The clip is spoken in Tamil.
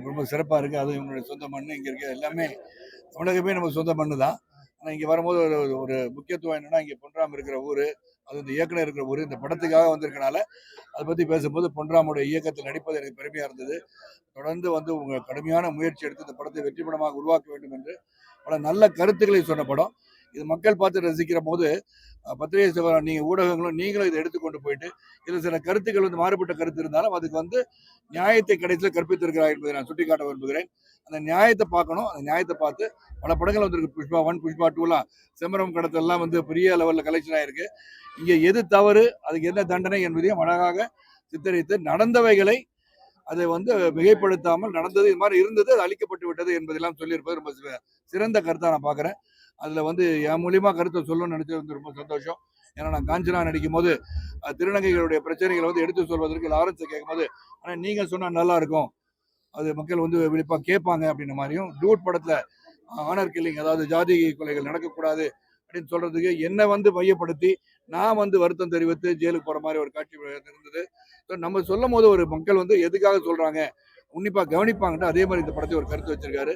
ரொம்ப சிறப்பாக இருக்குது. அதுவும் இவங்களுடைய சொந்த மண். இங்கே இருக்க எல்லாமே தமிழகமே நம்ம சொந்த மண்ணு தான். ஆனால் இங்கே வரும்போது ஒரு ஒரு முக்கியத்துவம் என்னன்னா, இங்கே பொன்ராம் இருக்கிற ஊர், அது இந்த இயக்குனர் இருக்கிற ஊர், இந்த படத்துக்காக வந்திருக்கனால அதை பற்றி பேசும்போது பொன்ராமுடைய இயக்கத்தில் நடிப்பது எனக்கு பெருமையாக இருந்தது. தொடர்ந்து வந்து உங்கள் கடுமையான முயற்சி எடுத்து இந்த படத்தை வெற்றி படமாக உருவாக்க வேண்டும் என்று பல நல்ல கருத்துக்களை சொன்ன படம். இது மக்கள் பார்த்து ரசிக்கிற போது பத்திரிகை சகோதரர் நீங்கள் ஊடகங்களும் நீங்களும் இதை எடுத்துக்கொண்டு போயிட்டு இதில் சில கருத்துக்கள் வந்து மாறுபட்ட கருத்து இருந்தாலும் அதுக்கு வந்து நியாயத்தை கடைசியில் கற்பித்திருக்கிறார் என்பதை நான் சுட்டிக்காட்ட விரும்புகிறேன். அந்த நியாயத்தை பார்க்கணும். அந்த நியாயத்தை பார்த்து பல படங்கள் வந்திருக்கு. புஷ்பா 1, புஷ்பா 2லாம் செம்பரம் கடத்தெல்லாம் வந்து பெரிய லெவலில் கலெக்ஷன் ஆயிருக்கு. இங்கே எது தவறு, அதுக்கு என்ன தண்டனை என்பதையும் அழகாக சித்தரித்து நடந்தவைகளை அதை வந்து மிகைப்படுத்தாமல் நடந்தது இது மாதிரி இருந்தது, அது அழிக்கப்பட்டு விட்டது என்பதெல்லாம் சொல்லியிருப்பது ரொம்ப சிறந்த கருத்தாக நான் பார்க்குறேன். அதில் வந்து என் மூலியமா கருத்தை சொல்லணும்னு நினைச்சது வந்து ரொம்ப சந்தோஷம். ஏன்னா நான் காஞ்சனா நடிக்கும் போது திருநங்கைகளுடைய பிரச்சனைகளை வந்து எடுத்து சொல்வதற்கு லாரன்ஸை கேட்கும்போது, ஆனால் நீங்கள் சொன்னால் நல்லா இருக்கும், அது மக்கள் வந்து விழிப்பாக கேட்பாங்க அப்படின்ற மாதிரியும், டூட் படத்தில் ஆனர் கில்லிங், அதாவது ஜாதி கொலைகள் நடக்கக்கூடாது அப்படின்னு சொல்றதுக்கு என்னை வந்து மையப்படுத்தி நான் வந்து வருத்தம் தெரிவித்து ஜெயிலுக்கு போற மாதிரி ஒரு காட்சி இருந்தது. நம்ம சொல்லும் போது ஒரு மக்கள் வந்து எதுக்காக சொல்றாங்க உன்னிப்பா கவனிப்பாங்கட்டு அதே மாதிரி இந்த படத்தை ஒரு கருத்து வச்சிருக்காரு.